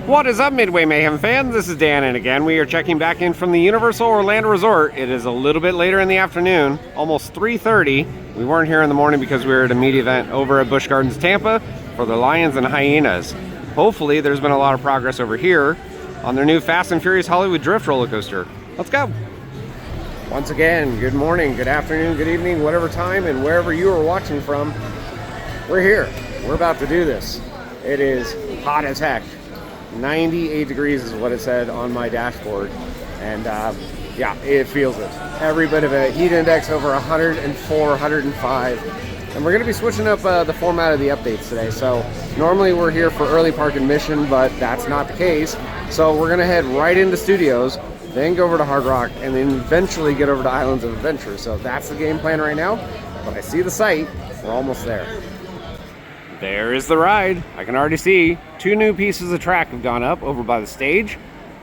What is up, Midway Mayhem fans? This is Dan, and again, we are checking back in from the Universal Orlando Resort. It is a little bit later in the afternoon, almost 3:30. We weren't here in the morning because we were at a media event over at Busch Gardens, Tampa for the Lions and Hyenas. Hopefully, there's been a lot of progress over here on their new Fast and Furious Hollywood Drift roller coaster. Let's go. Once again, good morning, good afternoon, good evening, whatever time and wherever you are watching from. We're here. We're about to do this. It is hot as heck. 98 degrees is what it said on my dashboard, and yeah, it feels it. Every bit of it. Heat index over 104, 105, and we're going to be switching up the format of the updates today. So normally we're here for early park admission, but that's not the case. So we're going to head right into studios, then go over to Hard Rock, and then eventually get over to Islands of Adventure. So that's the game plan right now, but I see the site. We're almost there. There is the ride. I can already see 2 new pieces of track have gone up over by the stage.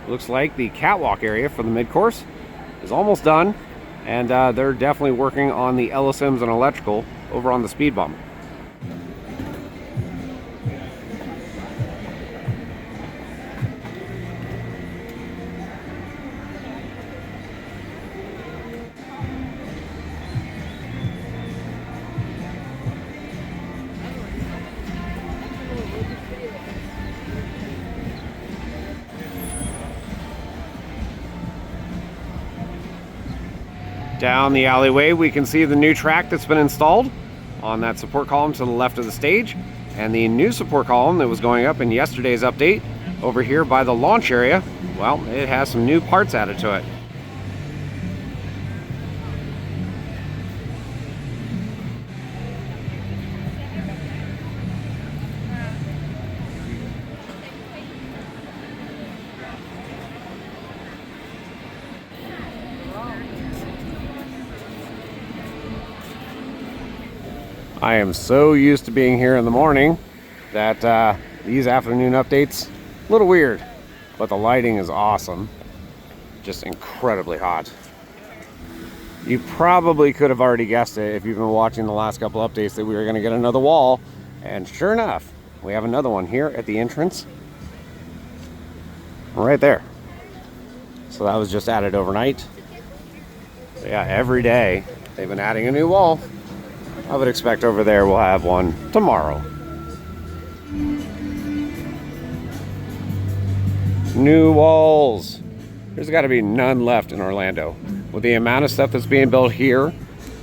Looks like the catwalk area for the mid-course is almost done, and they're definitely working on the LSMs and electrical over on the speed bump. Down the alleyway, we can see the new track that's been installed on that support column to the left of the stage, and the new support column that was going up in yesterday's update over here by the launch area. Well, it has some new parts added to it. I am so used to being here in the morning that these afternoon updates, a little weird, but the lighting is awesome. Just incredibly hot. You probably could have already guessed it if you've been watching the last couple updates that we were going to get another wall, and sure enough, we have another one here at the entrance, right there. So that was just added overnight. So yeah, every day they've been adding a new wall. I would expect over there we'll have one tomorrow. New walls. There's got to be none left in Orlando. With the amount of stuff that's being built here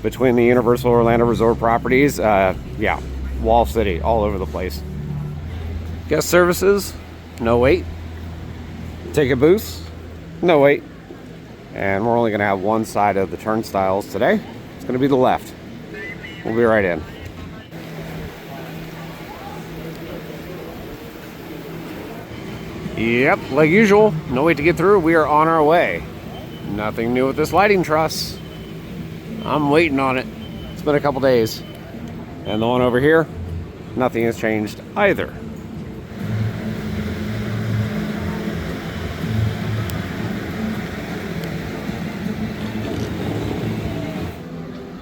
between the Universal Orlando Resort properties, yeah, wall city all over the place. Guest services, no wait. Ticket booths, no wait. And we're only going to have one side of the turnstiles today. It's going to be the left. We'll be right in. Yep, like usual, no wait to get through. We are on our way. Nothing new with this lighting truss. I'm waiting on it. It's been a couple days. And the one over here, nothing has changed either.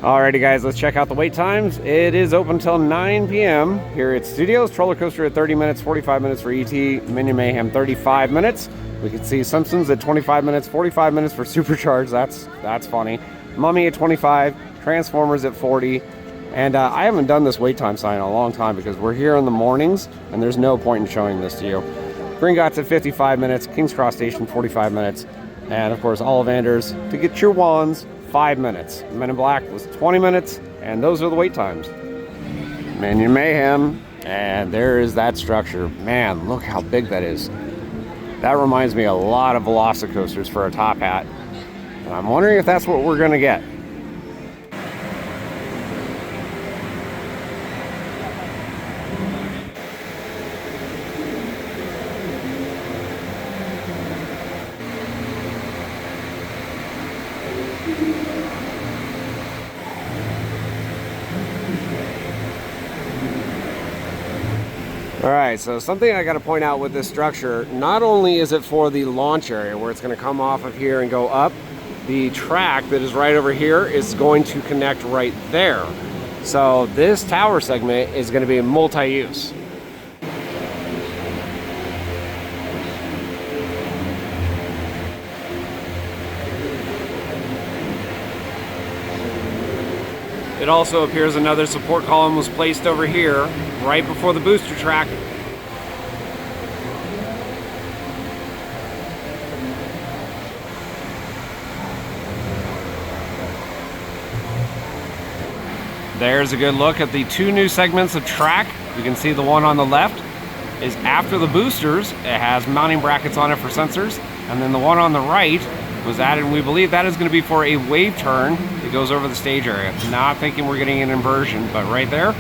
Alrighty guys, let's check out the wait times. It is open until 9 p.m. here at Studios. Roller coaster at 30 minutes, 45 minutes for ET, Minion Mayhem 35 minutes. We can see Simpsons at 25 minutes, 45 minutes for Supercharged. That's funny. Mummy at 25, Transformers at 40. And I haven't done this wait time sign in a long time because we're here in the mornings and there's no point in showing this to you. Gringotts at 55 minutes, King's Cross Station 45 minutes. And of course, Ollivanders to get your wands, 5 minutes. Men in Black was 20 minutes, and those are the wait times. Minion Mayhem, and there is that structure. Man, look how big that is. That reminds me a lot of Velocicoasters for a top hat. And I'm wondering if that's what we're going to get. Alright, so something I got to point out with this structure, not only is it for the launch area where it's going to come off of here and go up, the track that is right over here is going to connect right there. So this tower segment is going to be multi-use. It also appears another support column was placed over here, right before the booster track. There's a good look at the two new segments of track. You can see the one on the left is after the boosters. It has mounting brackets on it for sensors. And then the one on the right was added, and we believe that is going to be for a wave turn that goes over the stage area. Not thinking we're getting an inversion, but right there,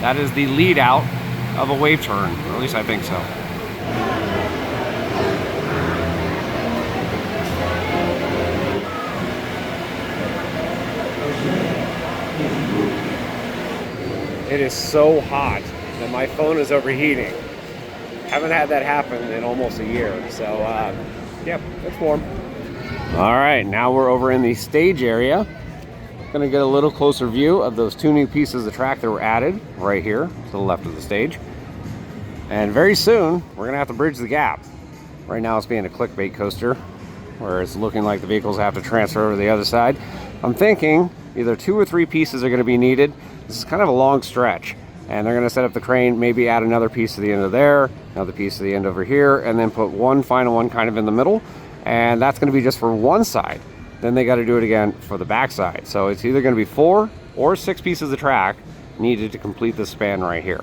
that is the lead out of a wave turn, or at least I think so. It is so hot that my phone is overheating. Haven't had that happen in almost a year, so yeah, it's warm. All right, now we're over in the stage area. Gonna get a little closer view of those two new pieces of track that were added right here to the left of the stage. And very soon, we're gonna have to bridge the gap. Right now it's being a clickbait coaster, where it's looking like the vehicles have to transfer over to the other side. I'm thinking either 2 or 3 pieces are gonna be needed. This is kind of a long stretch, and they're gonna set up the crane, maybe add another piece to the end of there, another piece to the end over here, and then put one final one kind of in the middle, and that's gonna be just for one side. Then they gotta do it again for the back side. So it's either gonna be 4 or 6 pieces of track needed to complete this span right here.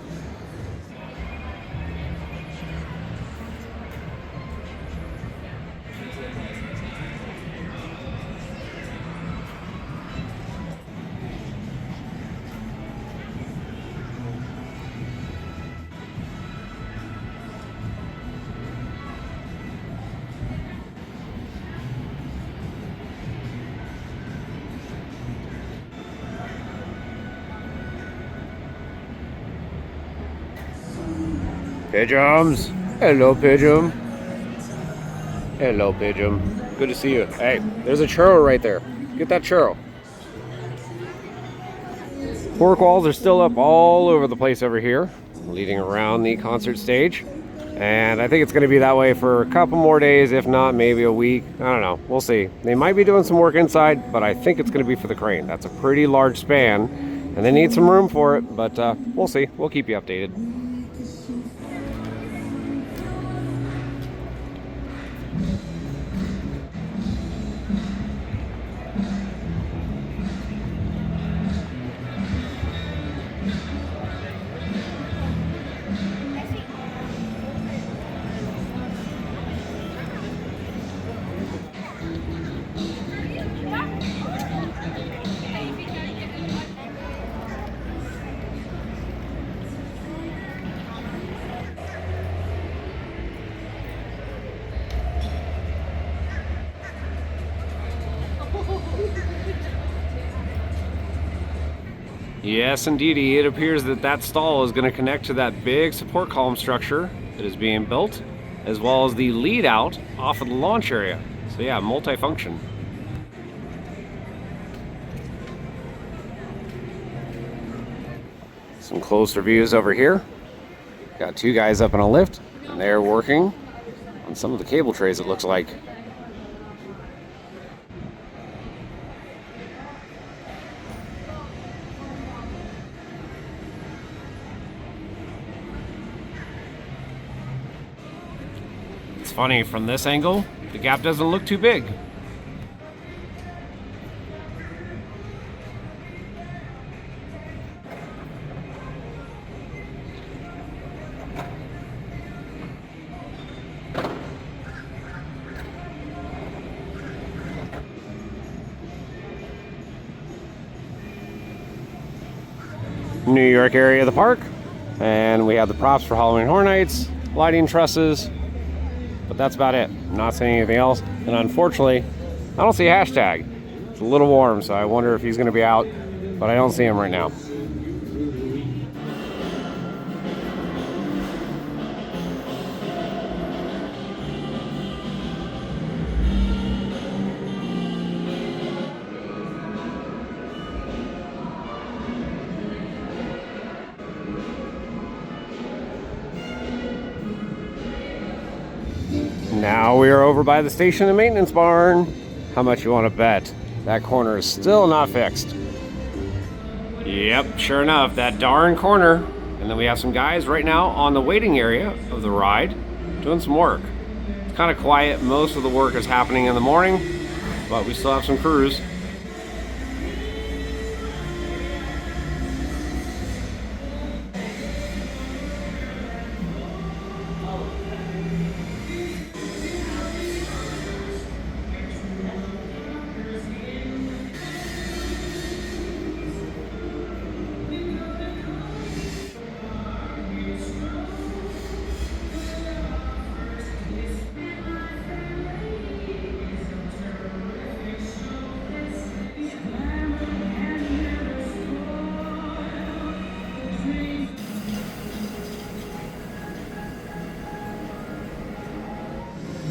Pigeons! Hello, pigeon. Hello, pigeon. Good to see you. Hey, there's a churro right there. Get that churro. Fork walls are still up all over the place over here, leading around the concert stage. And I think it's going to be that way for a couple more days, if not maybe a week. I don't know. We'll see. They might be doing some work inside, but I think it's going to be for the crane. That's a pretty large span, and they need some room for it, but we'll see. We'll keep you updated. Yes, indeedy. It appears that that stall is going to connect to that big support column structure that is being built, as well as the lead out off of the launch area. So yeah, multifunction. Some closer views over here. Got 2 guys up in a lift, and they're working on some of the cable trays, it looks like. It's funny, from this angle, the gap doesn't look too big. New York area of the park, and we have the props for Halloween Horror Nights, lighting trusses, but that's about it. I'm not seeing anything else, and unfortunately I don't see a hashtag. It's a little warm, so I wonder if he's going to be out, but I don't see him right now. Now we are over by the station and maintenance barn. How much you want to bet that corner is still not fixed? Yep, sure enough, that darn corner. And then we have some guys right now on the waiting area of the ride doing some work. It's kind of quiet. Most of the work is happening in the morning, but we still have some crews.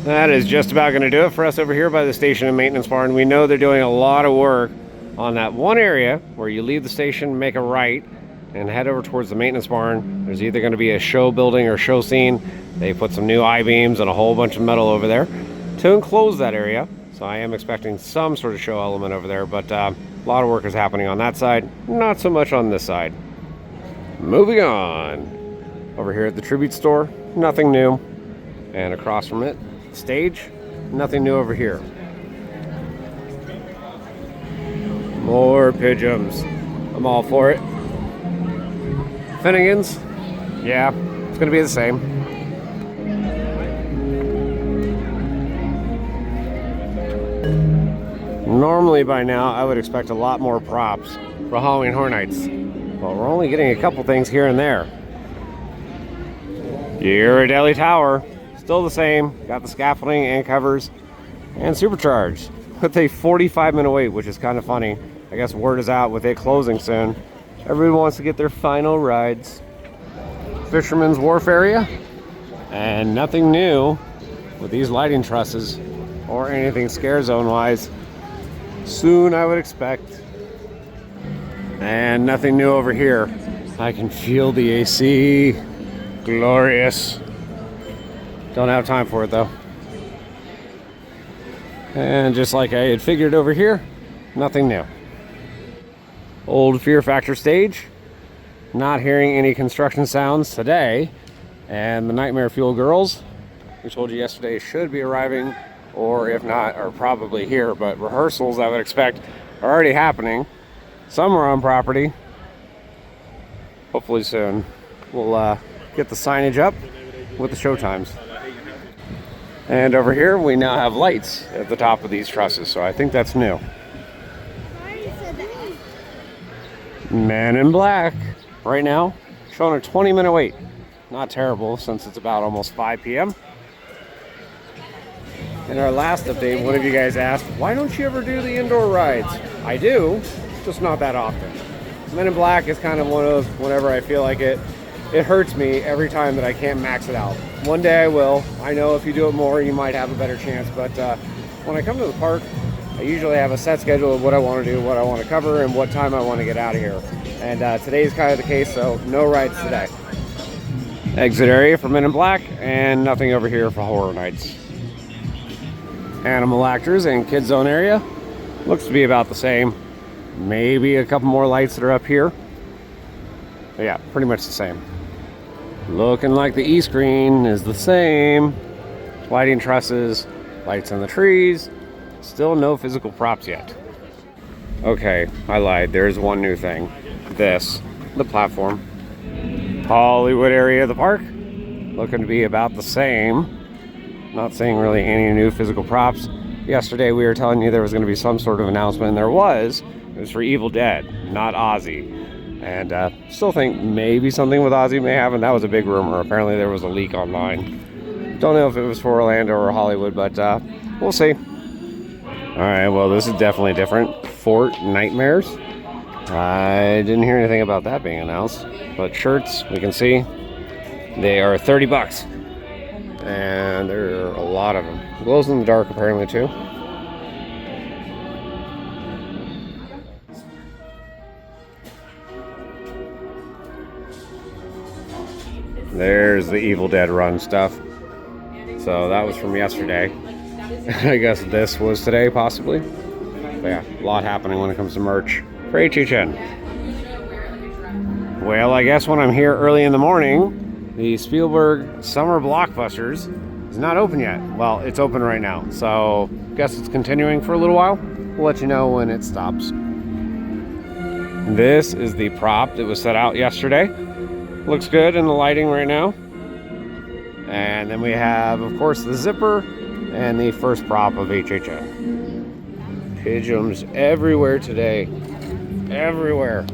That is just about going to do it for us over here by the station and maintenance barn. We know they're doing a lot of work on that one area where you leave the station, make a right, and head over towards the maintenance barn. There's either going to be a show building or show scene. They put some new I-beams and a whole bunch of metal over there to enclose that area. So I am expecting some sort of show element over there, but a lot of work is happening on that side, not so much on this side. Moving on. Over here at the Tribute store, nothing new. And across from it, stage, nothing new over here. More pigeons. I'm all for it. Finnegan's, yeah, it's gonna be the same. Normally by now I would expect a lot more props for Halloween Horror Nights, but we're only getting a couple things here and there. Ghirardelli Tower, still the same, got the scaffolding and covers and supercharged with a 45-minute wait, which is kind of funny. I guess word is out with it closing soon. Everybody wants to get their final rides. Fisherman's Wharf area, and nothing new with these lighting trusses or anything scare zone wise. Soon I would expect. And nothing new over here. I can feel the AC. Glorious. Don't have time for it though. And just like I had figured over here, nothing new. Old Fear Factor stage. Not hearing any construction sounds today. And the Nightmare Fuel girls, we told you yesterday, should be arriving, or if not, are probably here. But rehearsals, I would expect, are already happening. Some are on property. Hopefully soon. We'll get the signage up with the show times. And over here we now have lights at the top of these trusses, so I think that's new. Men in Black right now showing a 20-minute wait. Not terrible since it's about almost 5 p.m. In our last update, one of you guys asked, why don't you ever do the indoor rides? I do, just not that often. Men in Black is kind of one of those, whenever I feel like it hurts me every time that I can't max it out. One day I will. I know if you do it more, you might have a better chance, but when I come to the park, I usually have a set schedule of what I want to do, what I want to cover, and what time I want to get out of here. And today's kind of the case, so no rides today. Exit area for Men in Black, and nothing over here for Horror Nights. Animal actors and Kids Zone area. Looks to be about the same. Maybe a couple more lights that are up here. But yeah, pretty much the same. Looking like the E-screen is the same. Lighting trusses, lights in the trees. Still no physical props yet. Okay, I lied. There's one new thing. This, the platform. Hollywood area of the park. Looking to be about the same. Not seeing really any new physical props. Yesterday we were telling you there was going to be some sort of announcement, and there was. It was for Evil Dead, not Ozzy. And still think maybe something with Ozzy may happen. That was a big rumor. Apparently there was a leak online. Don't know if it was for Orlando or Hollywood, but we'll see. Alright, well this is definitely different. Fort Nightmares. I didn't hear anything about that being announced. But shirts, we can see, they are $30. And there are a lot of them. Glows in the dark apparently too. There's the Evil Dead Run stuff. So that was from yesterday. I guess this was today, possibly. But yeah, a lot happening when it comes to merch for HHN. Well, I guess when I'm here early in the morning, the Spielberg Summer Blockbusters is not open yet. Well, it's open right now, so guess it's continuing for a little while. We'll let you know when it stops. This is the prop that was set out yesterday. Looks good in the lighting right now. And then we have, of course, the zipper and the first prop of HHN. Pigeons everywhere today. Everywhere.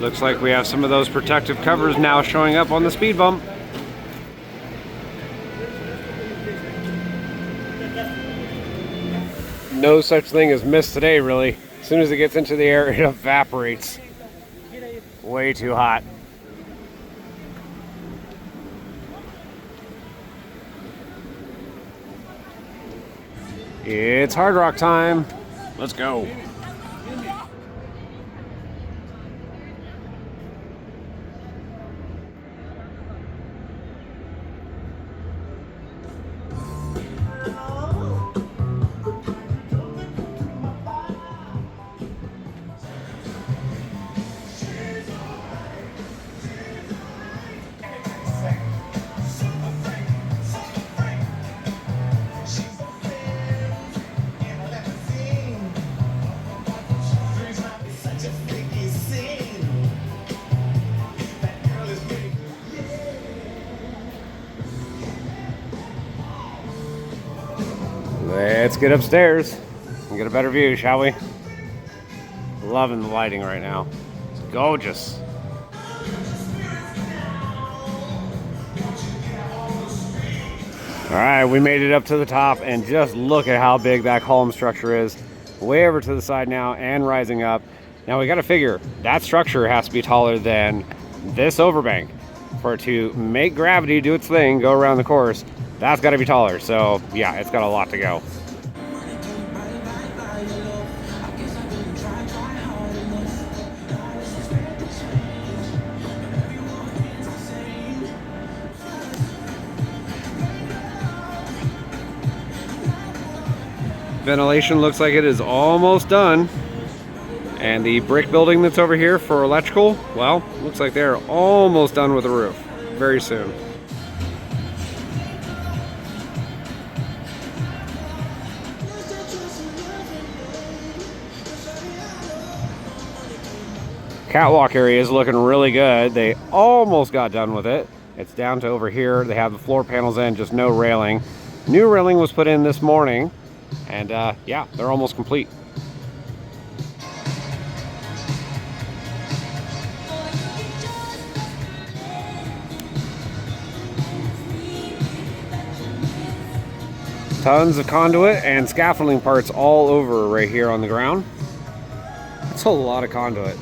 Looks like we have some of those protective covers now showing up on the speed bump. No such thing as mist today, really. As soon as it gets into the air, it evaporates. Way too hot. It's Hard Rock time. Let's go. Let's get upstairs and get a better view, shall we? Loving the lighting right now. It's gorgeous. All right, we made it up to the top, and just look at how big that column structure is. Way over to the side now and rising up. Now we got to figure that structure has to be taller than this overbank for it to make gravity do its thing, go around the course. That's got to be taller. So yeah, it's got a lot to go. Ventilation looks like it is almost done. And the brick building that's over here for electrical, well, looks like they're almost done with the roof. Very soon. Catwalk area is looking really good. They almost got done with it. It's down to over here. They have the floor panels in, just no railing. New railing was put in this morning. And yeah, they're almost complete. Tons of conduit and scaffolding parts all over right here on the ground. That's a lot of conduit.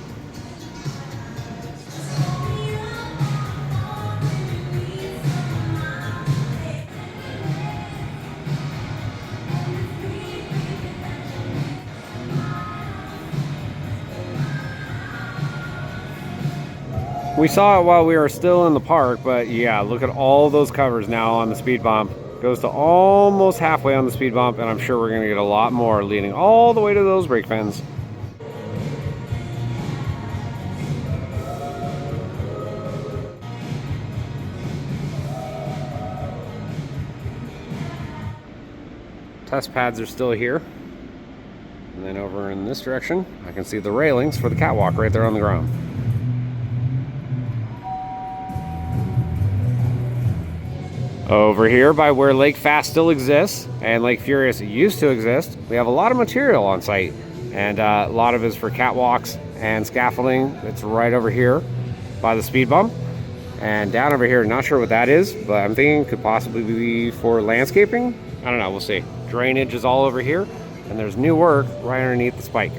We saw it while we were still in the park, but yeah, look at all those covers now on the speed bump. Goes to almost halfway on the speed bump, and I'm sure we're going to get a lot more leading all the way to those brake fins. Test pads are still here. And then over in this direction, I can see the railings for the catwalk right there on the ground. Over here by where Lake Fast still exists and Lake Furious used to exist, we have a lot of material on site, and a lot of it is for catwalks and scaffolding. It's right over here by the speed bump, And down over here, not sure what that is, but I'm thinking could possibly be for landscaping. I don't know, we'll see. Drainage is all over here, and there's new work right underneath the spike.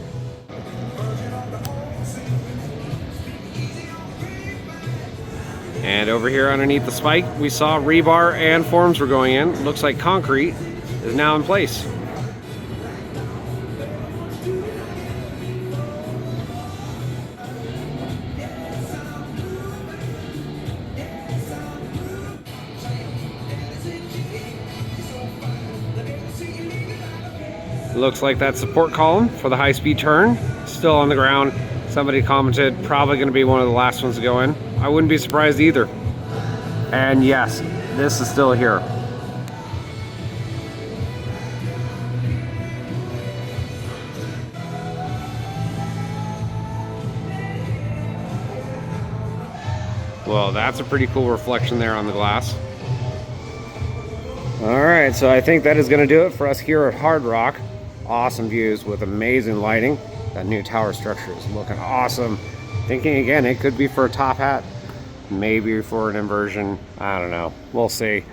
And over here underneath the spike, we saw rebar and forms were going in. Looks like concrete is now in place. Looks like that support column for the high-speed turn still on the ground. Somebody commented probably going to be one of the last ones to go in. I wouldn't be surprised either. And yes, this is still here. Well, that's a pretty cool reflection there on the glass. All right, so I think that is going to do it for us here at Hard Rock. Awesome views with amazing lighting. That new tower structure is looking awesome. Thinking again, it could be for a top hat, maybe for an inversion. I don't know. We'll see.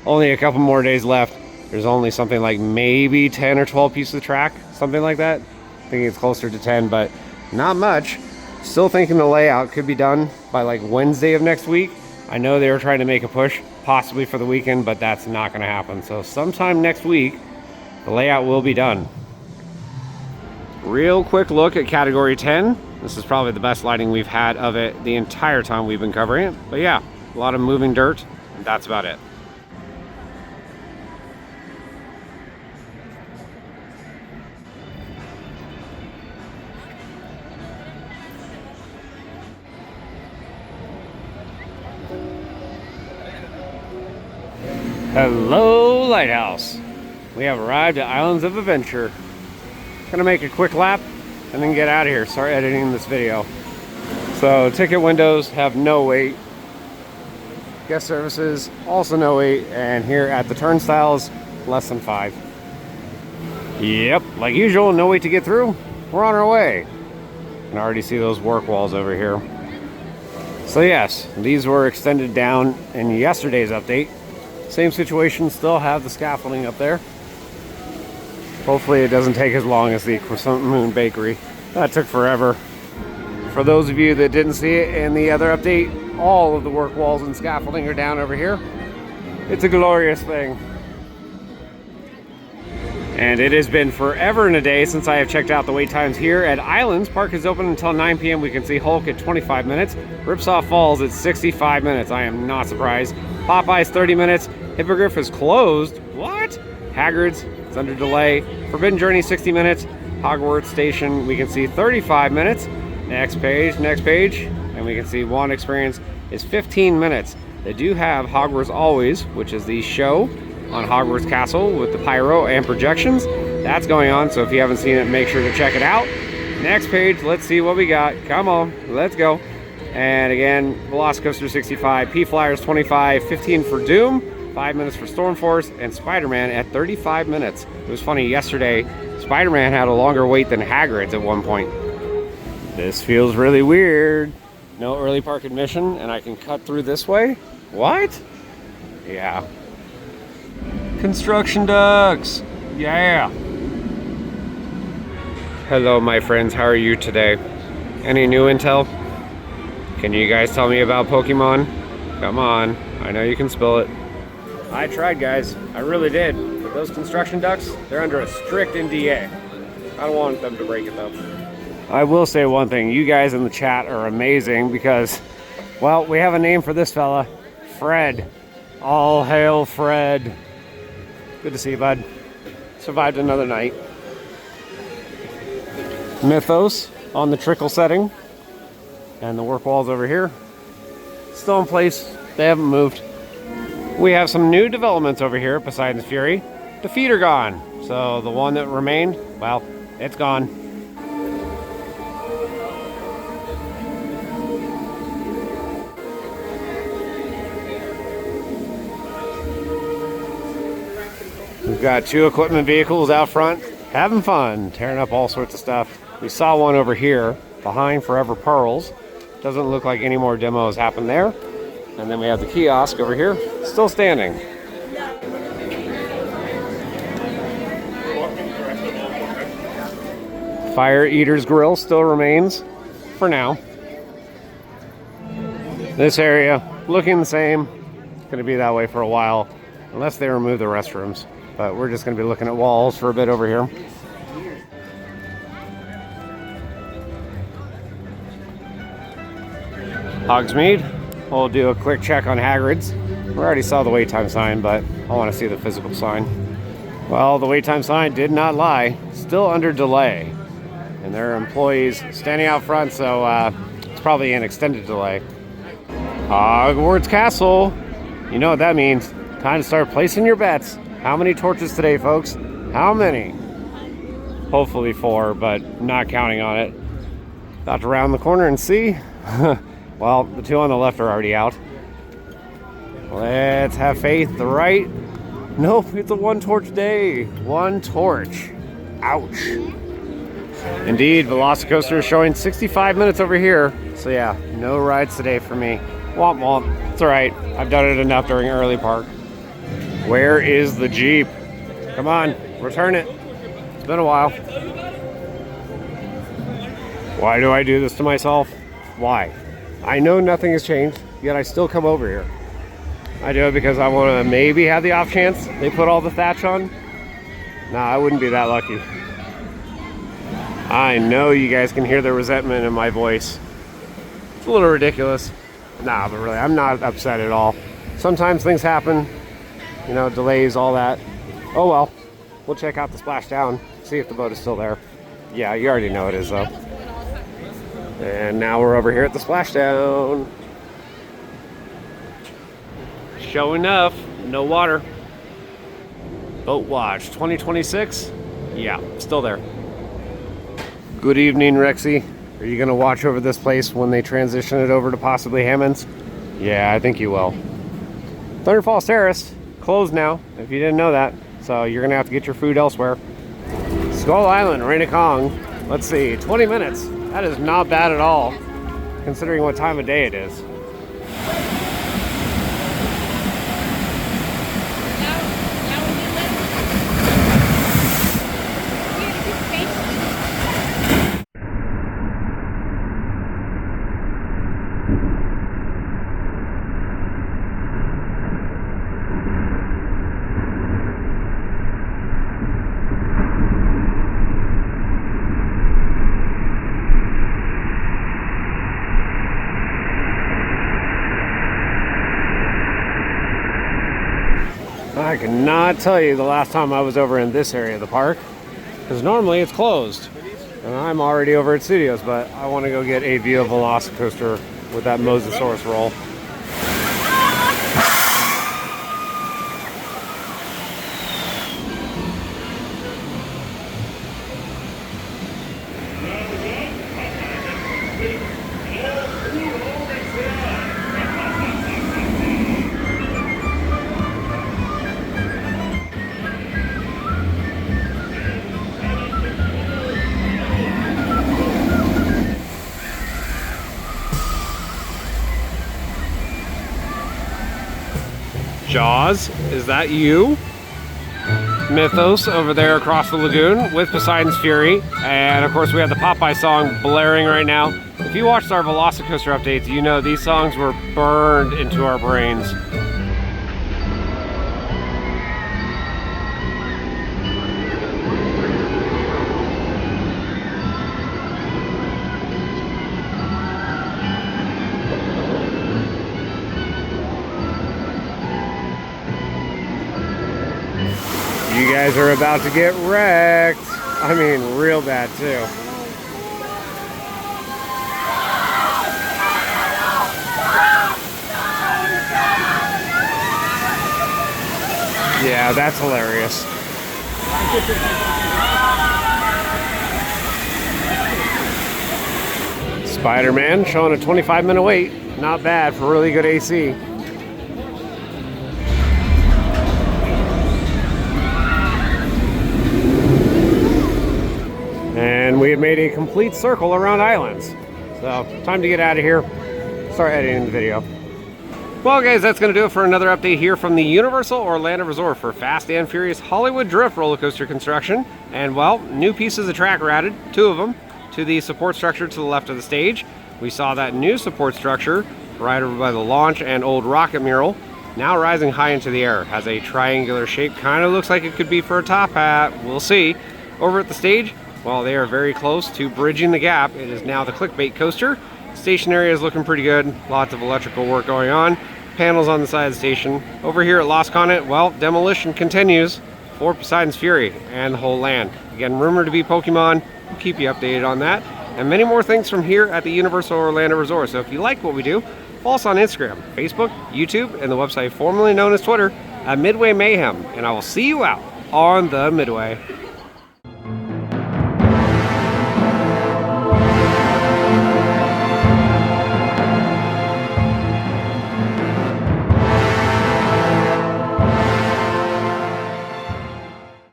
Only a couple more days left. There's only something like maybe 10 or 12 pieces of track, something like that. I think it's closer to 10, but not much. Still thinking the layout could be done by like Wednesday of next week. I know they were trying to make a push, possibly for the weekend, but that's not going to happen. So sometime next week, the layout will be done. Real quick look at category 10. This is probably the best lighting we've had of it the entire time we've been covering it. But yeah, a lot of moving dirt, and that's about it. Hello, Lighthouse. We have arrived at Islands of Adventure. Gonna make a quick lap and then get out of here. Sorry editing this video. So ticket windows have no wait. Guest services also no wait, and here at the turnstiles, less than 5. Yep, like usual, no wait to get through. We're on our way. You can already see those work walls over here. So yes, these were extended down in yesterday's update. Same situation, still have the scaffolding up there. Hopefully it doesn't take as long as the Crescent Moon Bakery. That took forever. For those of you that didn't see it in the other update, all of the work walls and scaffolding are down over here. It's a glorious thing. And it has been forever and a day since I have checked out the wait times here at Islands. Park is open until 9 p.m. We can see Hulk at 25 minutes. Ripsaw Falls at 65 minutes. I am not surprised. Popeye's 30 minutes. Hippogriff is closed. What? Haggard's, it's under delay. Forbidden Journey 60 minutes. Hogwarts Station, we can see 35 minutes. Next page, and we can see Wand Experience is 15 minutes. They do have Hogwarts Always, which is the show on Hogwarts Castle with the pyro and projections. That's going on, so if you haven't seen it, make sure to check it out. Next page, let's see what we got. Come on, let's go. And again, Velocicoaster 65, P-Flyers 25, 15 for Doom, 5 minutes for Stormforce, and Spider-Man at 35 minutes. It was funny, yesterday, Spider-Man had a longer wait than Hagrid's at one point. This feels really weird. No early park admission, and I can cut through this way? What? Yeah. Construction ducks! Yeah! Hello, my friends, how are you today? Any new intel? Can you guys tell me about Pokemon? Come on, I know you can spill it. I tried, guys. I really did. But those construction ducks, they're under a strict NDA. I don't want them to break it, though. I will say one thing. You guys in the chat are amazing because, well, we have a name for this fella. Fred. All hail Fred. Good to see you, bud. Survived another night. Mythos on the trickle setting. And the work walls over here. Still in place. They haven't moved. We have some new developments over here at Poseidon's Fury. The feet are gone. So the one that remained, well, it's gone. We've got 2 equipment vehicles out front, having fun, tearing up all sorts of stuff. We saw one over here behind Forever Pearls. Doesn't look like any more demos happened there. And then we have the kiosk over here, still standing. Fire Eater's Grill still remains for now. This area looking the same. It's going to be that way for a while unless they remove the restrooms. But we're just going to be looking at walls for a bit over here. Hogsmeade. We'll do a quick check on Hagrid's. We already saw the wait time sign, but I want to see the physical sign. Well, the wait time sign did not lie. Still under delay. And there are employees standing out front, so it's probably an extended delay. Hogwarts Castle. You know what that means. Time to start placing your bets. How many torches today, folks? How many? Hopefully 4, but not counting on it. About to round the corner and see. Well, the 2 on the left are already out. Let's have faith. The right. Nope, it's a 1 torch day. 1 torch. Ouch. Indeed, Velocicoaster is showing 65 minutes over here. So yeah, no rides today for me. Womp womp. It's alright. I've done it enough during early park. Where is the Jeep? Come on, return it. It's been a while. Why do I do this to myself? Why? I know nothing has changed, yet I still come over here. I do it because I want to maybe have the off chance they put all the thatch on. Nah, I wouldn't be that lucky. I know you guys can hear the resentment in my voice. It's a little ridiculous. Nah, but really, I'm not upset at all. Sometimes things happen, you know, delays, all that. Oh well, we'll check out the splashdown, see if the boat is still there. Yeah, you already know it is though. And now we're over here at the splashdown. Show enough, no water. Boat watch 2026. Yeah, still there. Good evening, Rexy. Are you gonna watch over this place when they transition it over to possibly Hammond's? Yeah, I think you will. Thunder Falls Terrace, closed now, if you didn't know that. So you're gonna have to get your food elsewhere. Skull Island, Rain Kong. Let's see, 20 minutes. That is not bad at all, considering what time of day it is. I cannot tell you the last time I was over in this area of the park, because normally it's closed. And I'm already over at Studios, but I want to go get a view of Velocicoaster with that Mosasaurus roll. Jaws, is that you? Mythos over there across the lagoon with Poseidon's Fury. And of course we have the Popeye song blaring right now. If you watched our Velocicoaster updates, you know these songs were burned into our brains. You guys are about to get wrecked. I mean, real bad too. Yeah, that's hilarious. Spider-Man showing a 25-minute wait. Not bad for really good AC. And we have made a complete circle around islands. So, time to get out of here. Start editing the video. Well, guys, that's going to do it for another update here from the Universal Orlando Resort for Fast and Furious Hollywood Drift roller coaster construction. And, well, new pieces of track were added, 2 of them, to the support structure to the left of the stage. We saw that new support structure right over by the launch and old Rockit mural, now rising high into the air. Has a triangular shape, kind of looks like it could be for a top hat. We'll see. Over at the stage, well, they are very close to bridging the gap. It is now the clickbait coaster. Station area is looking pretty good. Lots of electrical work going on. Panels on the side of the station. Over here at Lost Continent, well, demolition continues for Poseidon's Fury and the whole land. Again, rumored to be Pokemon. We'll keep you updated on that. And many more things from here at the Universal Orlando Resort. So if you like what we do, follow us on Instagram, Facebook, YouTube, and the website formerly known as Twitter at Midway Mayhem. And I will see you out on the Midway.